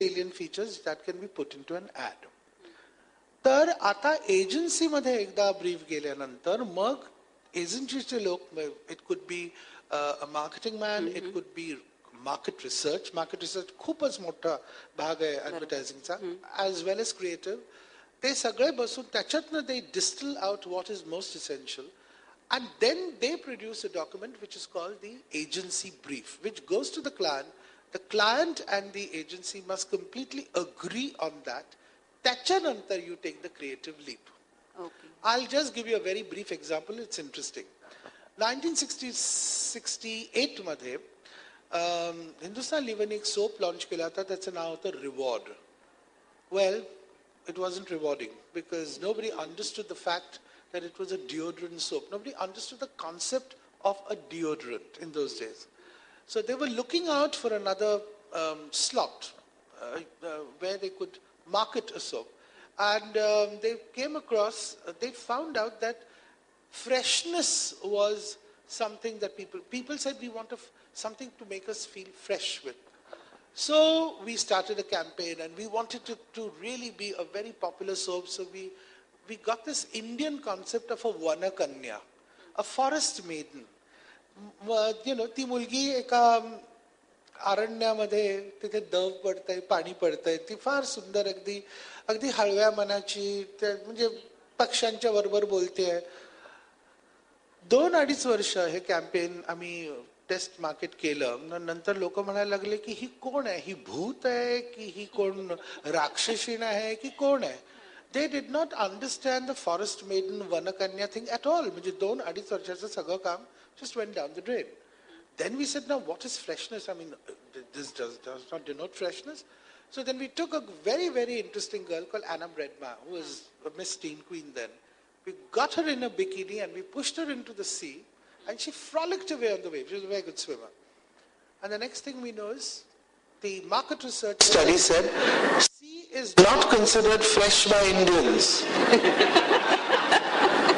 salient features that can be put into an ad. तर आता एजन्सीमध्ये एकदा ब्रीफ गेल्यानंतर मग एजन्सीचे लोक, it could be a marketing man, it could be market research खूपच मोठा भाग आहे ॲडव्हर्टायझिंगचा, ॲज वेल एज क्रिएटिव्ह. ते सगळे बसून त्याच्यातनं they distill out what is most essential, and then they produce a document which is called the agency brief, which goes to the client. The client and the agency must completely agree on that. त्याच्यानंतर you take the creative leap. Okay. I'll just give you a very brief example. It's interesting. 1968 मध्ये हिंदुस्तान लिव्हरने एक soap launch केला होता. त्याचं नाव होतं reward. Well, it wasn't rewarding because nobody understood the fact that it was a deodorant soap. Nobody understood the concept of a deodorant in those days. So they were looking out for another slot where they could market a soap. And they came across, they found out that freshness was something that people said we want something to make us feel fresh with. So we started a campaign and we wanted to really be a very popular soap. So we got this Indian concept of a Vanakanya, a forest maiden. You know, ती मुलगी एका अरण्यामध्ये तिथे दव पडतंय, पाणी पडतंय, ती फार सुंदर, अगदी हळव्या मनाची, म्हणजे पक्ष्यांच्या बरोबर बोलतेय. 2-2.5 वर्ष हे कॅम्पेन आम्ही टेस्ट मार्केट केलं. नंतर लोक म्हणायला लागले की ही कोण आहे, ही भूत आहे की ही कोण राक्षसीण आहे की कोण आहे. They did not understand the forest maiden Vanakanya thing at all. म्हणजे 2-2.5 वर्षाचं सगळं काम just went down the drain. Then we said, now what is freshness? I mean, this does not denote freshness. So then we took a very, very interesting girl called Anna Bredma, who was a Miss Teen Queen then. We got her in a bikini and we pushed her into the sea, and she frolicked away on the waves. She was a very good swimmer. And the next thing we know is, the market research study said, sea is not considered fresh by Indians.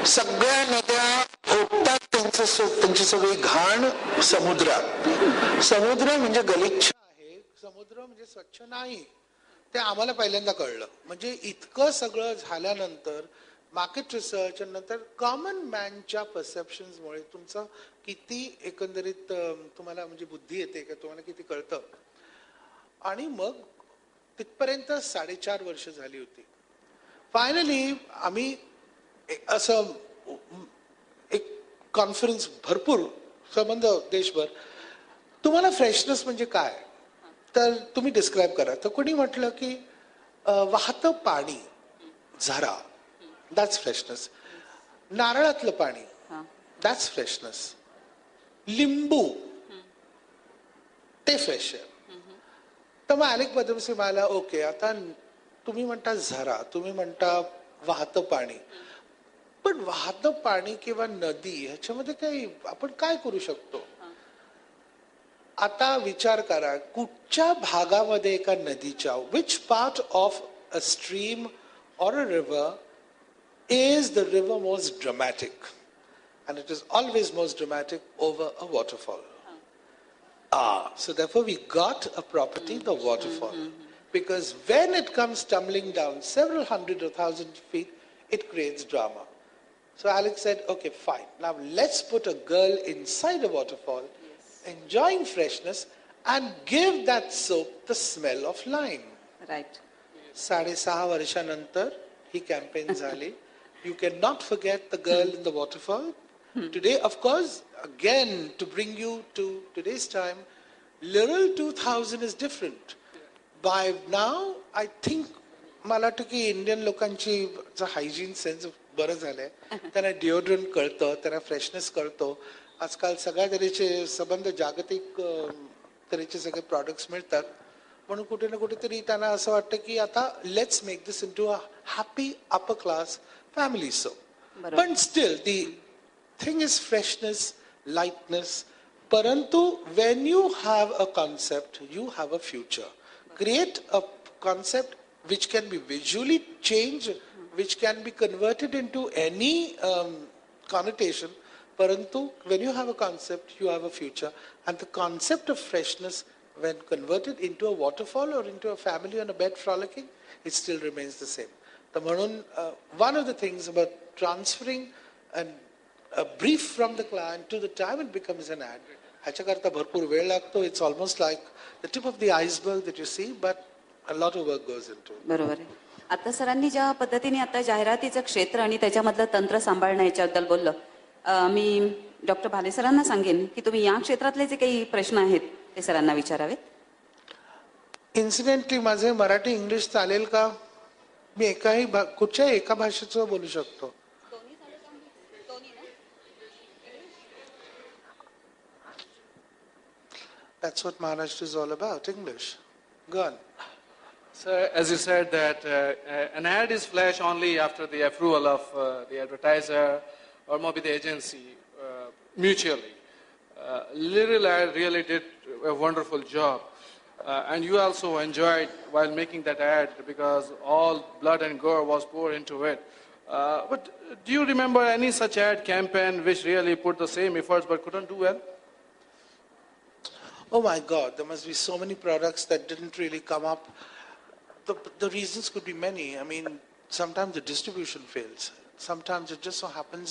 सगळ्या नद्या ओततात त्यांची सगळी घाण समुद्रात. समुद्र म्हणजे गलिच्छ आहे, समुद्र म्हणजे स्वच्छ नाही. ते आम्हाला पहिल्यांदा कळलं. म्हणजे इतकं सगळं झाल्यानंतर मार्केट रिसर्च आणि नंतर कॉमन मॅनच्या परसेप्शन्समुळे तुमचं किती एकंदरीत तुम्हाला म्हणजे बुद्धी येते का, तुम्हाला किती कळतं. आणि मग तिथपर्यंत 4.5 वर्ष झाली होती. फायनली आम्ही असं एक कॉन्फरन्स, भरपूर संबंध देशभर, तुम्हाला फ्रेशनेस म्हणजे काय तर तुम्ही डिस्क्राईब करा. तर कोणी म्हटलं की वाहतं पाणी, झरा, दॅट्स फ्रेशनेस. नारळातलं पाणी, दॅट्स फ्रेशनेस. लिंबू, ते फ्रेश आहे. तर मग अनेक पद्धती मला ओके, आता तुम्ही म्हणता झरा, तुम्ही म्हणता वाहतं पाणी, पण वाहतं पाणी किंवा नदी ह्याच्यामध्ये काही आपण काय करू शकतो. आता विचार करा, कुठच्या भागामध्ये एका नदीच्या, which part of a stream or a river is the river most dramatic, and it is always most dramatic over a waterfall. So therefore we got a property, the waterfall, because when it comes tumbling down several hundred or thousand feet, it creates drama. So Alex said, okay, fine, now let's put a girl inside a waterfall, enjoying freshness, and give that soap the smell of lime. Right. 6.5 वर्षानंतर ही campaign झाली. You cannot forget the girl in the waterfall. Today, of course, again, to bring you to today's time, Literal 2000 is different. By now, I think, मला वाटतं की Indian लोकांची hygiene sense बरं झालंय. त्यांना deodorant कळतं, त्यांना फ्रेशनेस कळतो. आजकाल सगळ्या तऱ्हेचे संबंध जागतिक तऱ्हेचे सगळे प्रॉडक्ट्स मिळतात. म्हणून कुठे ना कुठेतरी त्यांना असं वाटतं की आता let's make this into a happy upper class family soap. पण still the thing is freshness, lightness. परंतु when you have a concept, you have a future. Create a concept which can be visually changed, which can be converted into any connotation. Parantu, when you have a concept, you have a future. And the concept of freshness when converted into a waterfall or into a family on a bed frolicking, it still remains the same. One of the things about transferring a brief from the client to the time it becomes an ad, ह्याच्याकरता भरपूर वेळ लागतो. It's almost like the tip of the iceberg that you see, but a lot of work goes into it. बरोबर आहे. आता सरांनी ज्या पद्धतीने आता जाहिरातीचं क्षेत्र आणि त्याच्यामधलं तंत्र सांभाळण्याच्याबद्दल बोललं, मी डॉक्टर भाले सरांना सांगेन की तुम्ही या क्षेत्रातले जे काही प्रश्न आहेत ते सरांना विचारावेत. इन्सिडेंटली माझे मराठी इंग्लिश चालेल का? मी कुठच्याही एका भाषेचं बोलू शकतो. That's what Maharashtra is all about, English. Go on. Sir, as you said that an ad is flashed only after the approval of the advertiser or maybe the agency mutually. Little ad really did a wonderful job. And you also enjoyed while making that ad because all blood and gore was poured into it. But do you remember any such ad campaign which really put the same efforts but couldn't do well? Oh my God, there must be so many products that didn't really come up. The reasons could be many. I mean, sometimes the distribution fails. Sometimes it just so happens